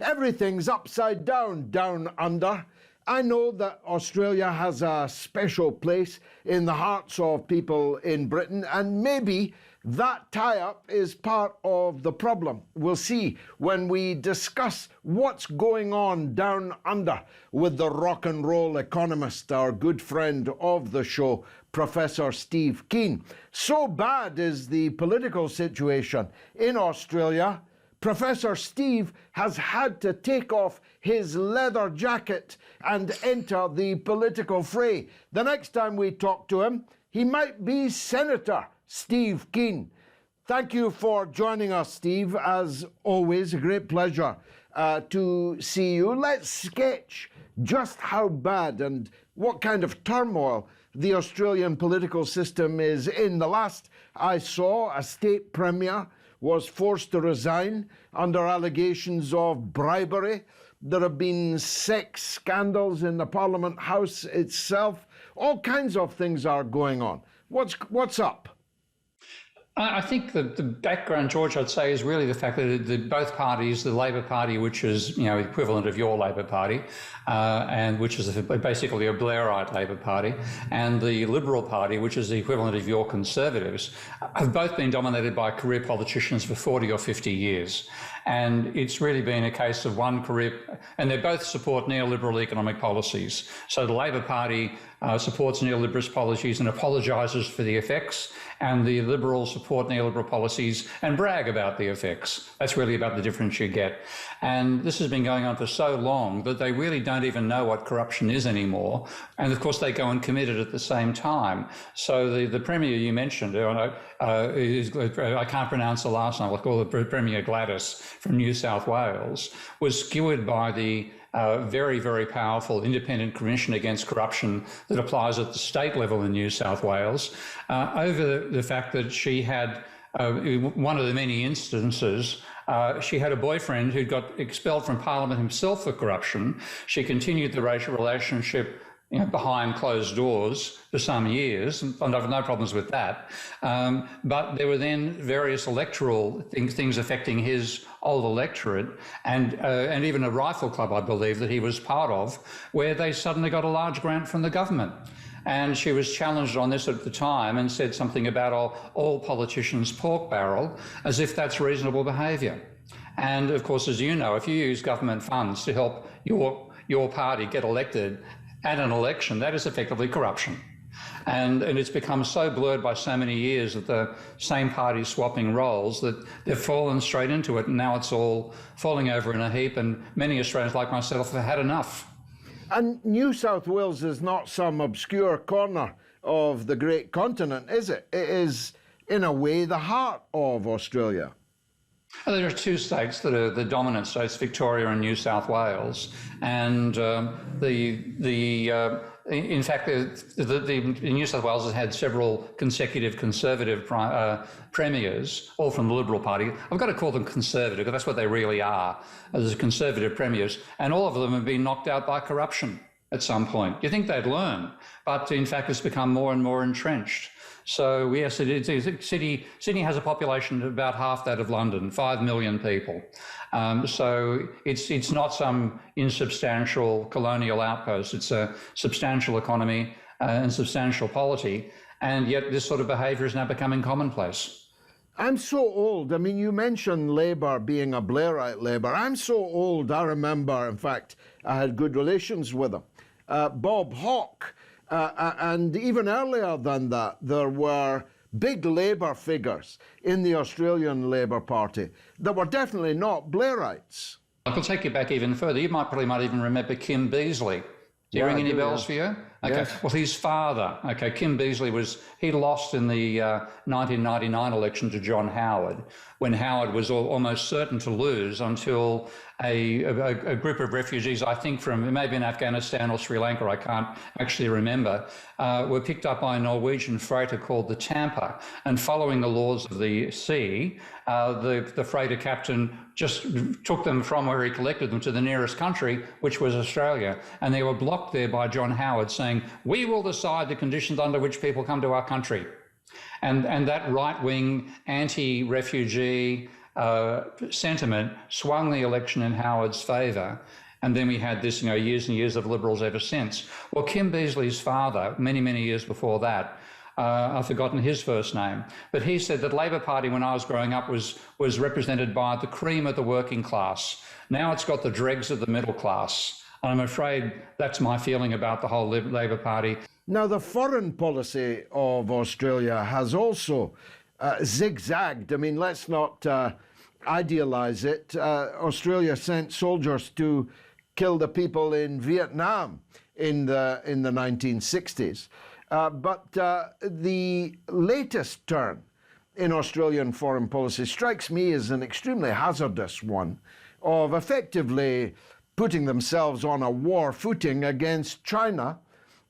Everything's upside down, down under. I know that Australia has a special place in the hearts of people in Britain, and maybe that tie-up is part of the problem. We'll see when we discuss what's going on down under with the rock and roll economist, our good friend of the show, Professor Steve Keen. So bad is the political situation in Australia, Professor Steve has had to take off his leather jacket and enter the political fray. The next time we talk to him, he might be Senator Steve Keen. Thank you for joining us, Steve. As always, a great pleasure to see you. Let's sketch just how bad and what kind of turmoil the Australian political system is in. The last I saw, a state premier was forced to resign under allegations of bribery. There have been sex scandals in the Parliament House itself. All kinds of things are going on. What's up? I think the background, George, I'd say, is really the fact that both parties, the Labor Party, which is equivalent of your Labor Party, and which is basically a Blairite Labor Party, and the Liberal Party, which is the equivalent of your Conservatives, have both been dominated by career politicians for 40 or 50 years. And it's really been a case of one career, and they both support neoliberal economic policies. So the Labor Party supports neoliberal policies and apologises for the effects, and the Liberals support neoliberal policies and brag about the effects. That's really about the difference you get. And this has been going on for so long that they really don't even know what corruption is anymore. And of course, they go and commit it at the same time. So the Premier you mentioned, I can't pronounce the last name, I'll call it Premier Gladys from New South Wales, was skewered by the very, very powerful independent commission against corruption that applies at the state level in New South Wales over the fact that she had, one of the many instances, she had a boyfriend who got expelled from Parliament himself for corruption. She continued the racial relationship behind closed doors for some years, and I've no problems with that. But there were then various electoral things affecting his old electorate, and even a rifle club, I believe, that he was part of, where they suddenly got a large grant from the government. And she was challenged on this at the time and said something about all politicians' pork barrel, as if that's reasonable behaviour. And of course, as you know, if you use government funds to help your party get elected at an election, that is effectively corruption. And it's become so blurred by so many years that the same parties swapping roles that they've fallen straight into it, and now it's all falling over in a heap, and many Australians like myself have had enough. And New South Wales is not some obscure corner of the great continent, is it? It is, in a way, the heart of Australia. There are two states that are the dominant states, Victoria and New South Wales, and in fact, New South Wales has had several consecutive Conservative premiers, all from the Liberal Party. I've got to call them Conservative, because that's what they really are, as Conservative premiers, and all of them have been knocked out by corruption at some point. You'd think they'd learn, but in fact, it's become more and more entrenched. So yes, Sydney has a population of about half that of London, 5 million people. So it's not some insubstantial colonial outpost. It's a substantial economy and substantial polity, and yet this sort of behaviour is now becoming commonplace. I'm so old. I mean, you mentioned Labour being a Blairite Labour. I'm so old, I remember, in fact, I had good relations with him. Bob Hawke. And even earlier than that, there were big Labour figures in the Australian Labour Party that were definitely not Blairites. I could take you back even further. You probably might even remember Kim Beazley. Do you ring any bells for you? Okay. Yes. Well, his father, Kim Beazley, he lost in the 1999 election to John Howard, when Howard was almost certain to lose until a group of refugees, I think from maybe in Afghanistan or Sri Lanka, I can't actually remember, were picked up by a Norwegian freighter called the Tampa. And following the laws of the sea, the freighter captain just took them from where he collected them to the nearest country, which was Australia. And they were blocked there by John Howard saying, "We will decide the conditions under which people come to our country." And that right-wing, anti-refugee, sentiment swung the election in Howard's favour. And then we had this, years and years of Liberals ever since. Well, Kim Beazley's father, many, many years before that, I've forgotten his first name, but he said that Labor Party, when I was growing up, was represented by the cream of the working class. Now it's got the dregs of the middle class. And I'm afraid that's my feeling about the whole Labor Party. Now, the foreign policy of Australia has also zigzagged. I mean, let's not idealise it. Australia sent soldiers to kill the people in Vietnam in the 1960s. But the latest turn in Australian foreign policy strikes me as an extremely hazardous one of effectively putting themselves on a war footing against China,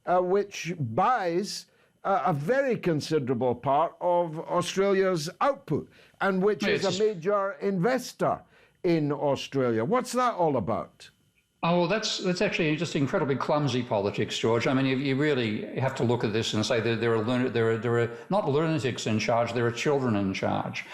which buys a very considerable part of Australia's output and which is a major investor in Australia. What's that all about? Oh, well, that's actually just incredibly clumsy politics, George. I mean, you really have to look at this and say that there are not lunatics in charge, there are children in charge,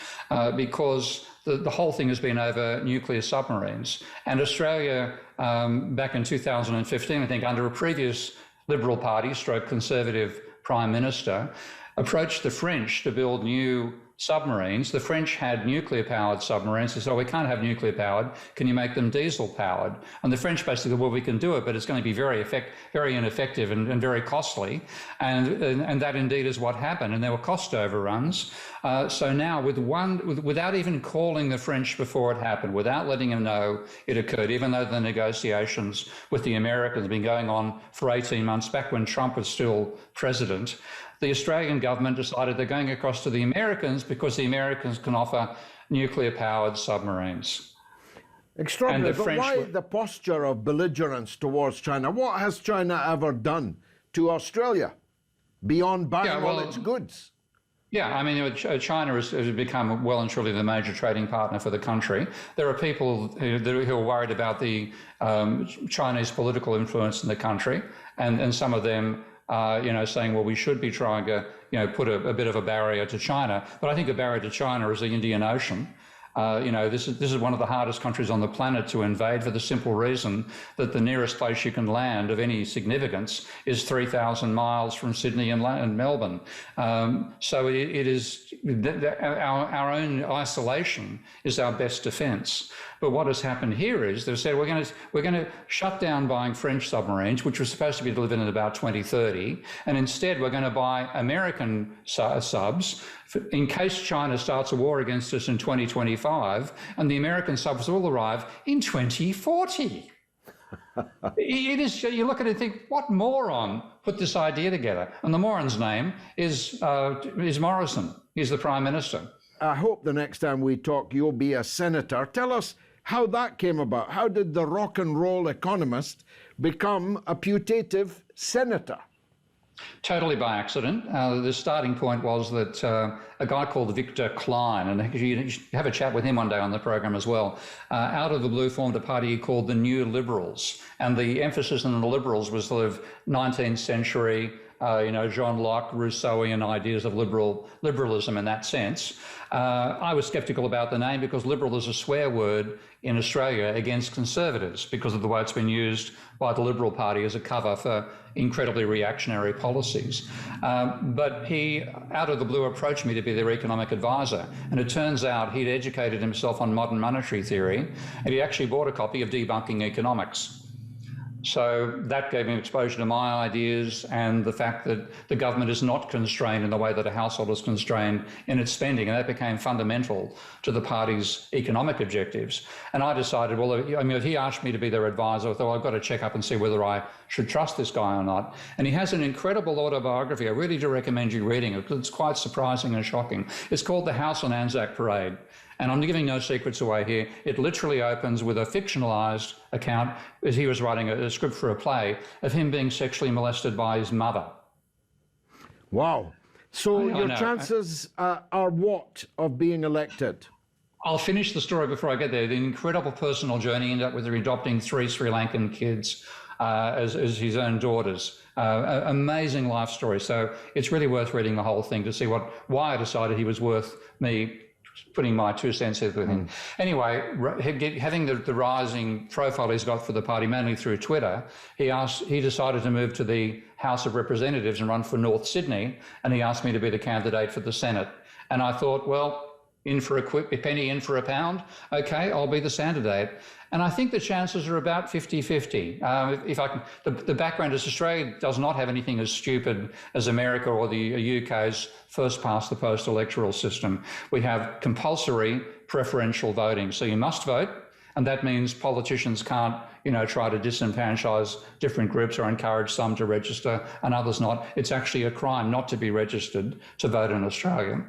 because the whole thing has been over nuclear submarines. And Australia, back in 2015, I think, under a previous Liberal Party, Conservative Prime Minister, approached the French to build new submarines. The French had nuclear-powered submarines. They said, we can't have nuclear-powered. Can you make them diesel-powered? And the French basically said, well, we can do it, but it's going to be very ineffective and very costly. And that indeed is what happened. And there were cost overruns. So now, without even calling the French before it happened, without letting them know it occurred, even though the negotiations with the Americans have been going on for 18 months, back when Trump was still president, the Australian government decided they're going across to the Americans because the Americans can offer nuclear-powered submarines. Extraordinary, but why the posture of belligerence towards China? What has China ever done to Australia beyond buying all its goods? Yeah, I mean, China has become well and truly the major trading partner for the country. There are people who are worried about the Chinese political influence in the country, and some of them saying, well, we should be trying to, put a bit of a barrier to China. But I think a barrier to China is the Indian Ocean. This is one of the hardest countries on the planet to invade for the simple reason that the nearest place you can land of any significance is 3,000 miles from Sydney and Melbourne. So it is our own isolation is our best defence. But what has happened here is they've said we're going to shut down buying French submarines, which were supposed to be delivered in about 2030, and instead we're going to buy American subs in case China starts a war against us in 2025, and the American subs will arrive in 2040. It is. You look at it and think, what moron put this idea together? And the moron's name is Morrison. He's the Prime Minister. I hope the next time we talk, you'll be a senator. Tell us how that came about. How did the rock and roll economist become a putative senator? Totally by accident. The starting point was that a guy called Victor Klein, and you have a chat with him one day on the program as well, out of the blue formed a party he called the New Liberals. And the emphasis on the Liberals was sort of 19th century, Jean Locke, Rousseauian ideas of liberalism in that sense. I was sceptical about the name because liberal is a swear word in Australia against conservatives because of the way it's been used by the Liberal Party as a cover for incredibly reactionary policies. But he, out of the blue, approached me to be their economic advisor. And it turns out he'd educated himself on modern monetary theory, and he actually bought a copy of Debunking Economics. So that gave him exposure to my ideas and the fact that the government is not constrained in the way that a household is constrained in its spending. And that became fundamental to the party's economic objectives. And I decided, well, I mean, if he asked me to be their advisor, I thought, well, I've got to check up and see whether I should trust this guy or not. And he has an incredible autobiography. I really do recommend you reading it because it's quite surprising and shocking. It's called The House on Anzac Parade. And I'm giving no secrets away here. It literally opens with a fictionalised account, as he was writing a script for a play, of him being sexually molested by his mother. Wow. So your chances are what of being elected? I'll finish the story before I get there. The incredible personal journey ended up with her adopting 3 Sri Lankan kids as his own daughters. Amazing life story. So it's really worth reading the whole thing to see why I decided he was worth me putting my 2 cents in with him. Anyway, having the rising profile he's got for the party, mainly through Twitter, he decided to move to the House of Representatives and run for North Sydney, and he asked me to be the candidate for the Senate. And I thought, well, in for a penny, in for a pound. Okay, I'll be the candidate. And I think the chances are about 50-50. The background is Australia does not have anything as stupid as America or the UK's first past the post electoral system. We have compulsory preferential voting. So you must vote. And that means politicians can't, try to disenfranchise different groups or encourage some to register and others not. It's actually a crime not to be registered to vote in Australia.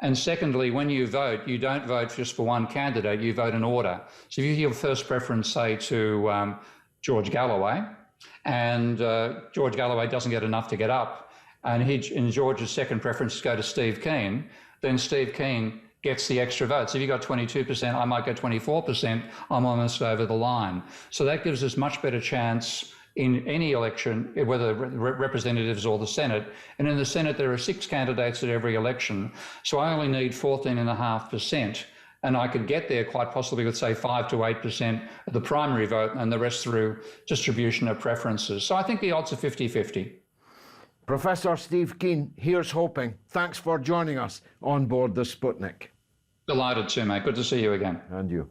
And secondly, when you vote, you don't vote just for one candidate, you vote in order. So if you give first preference, say, to George Galloway, and George Galloway doesn't get enough to get up, and George's second preference is go to Steve Keen, then Steve Keen gets the extra votes. If you got 22%, I might go 24%, I'm almost over the line. So that gives us much better chance in any election, whether representatives or the Senate. And in the Senate, there are 6 candidates at every election. So I only need 14.5%. And I could get there quite possibly with, say, 5 to 8% of the primary vote and the rest through distribution of preferences. So I think the odds are 50-50. Professor Steve Keen, here's hoping. Thanks for joining us on board the Sputnik. Delighted to, mate. Good to see you again. And you.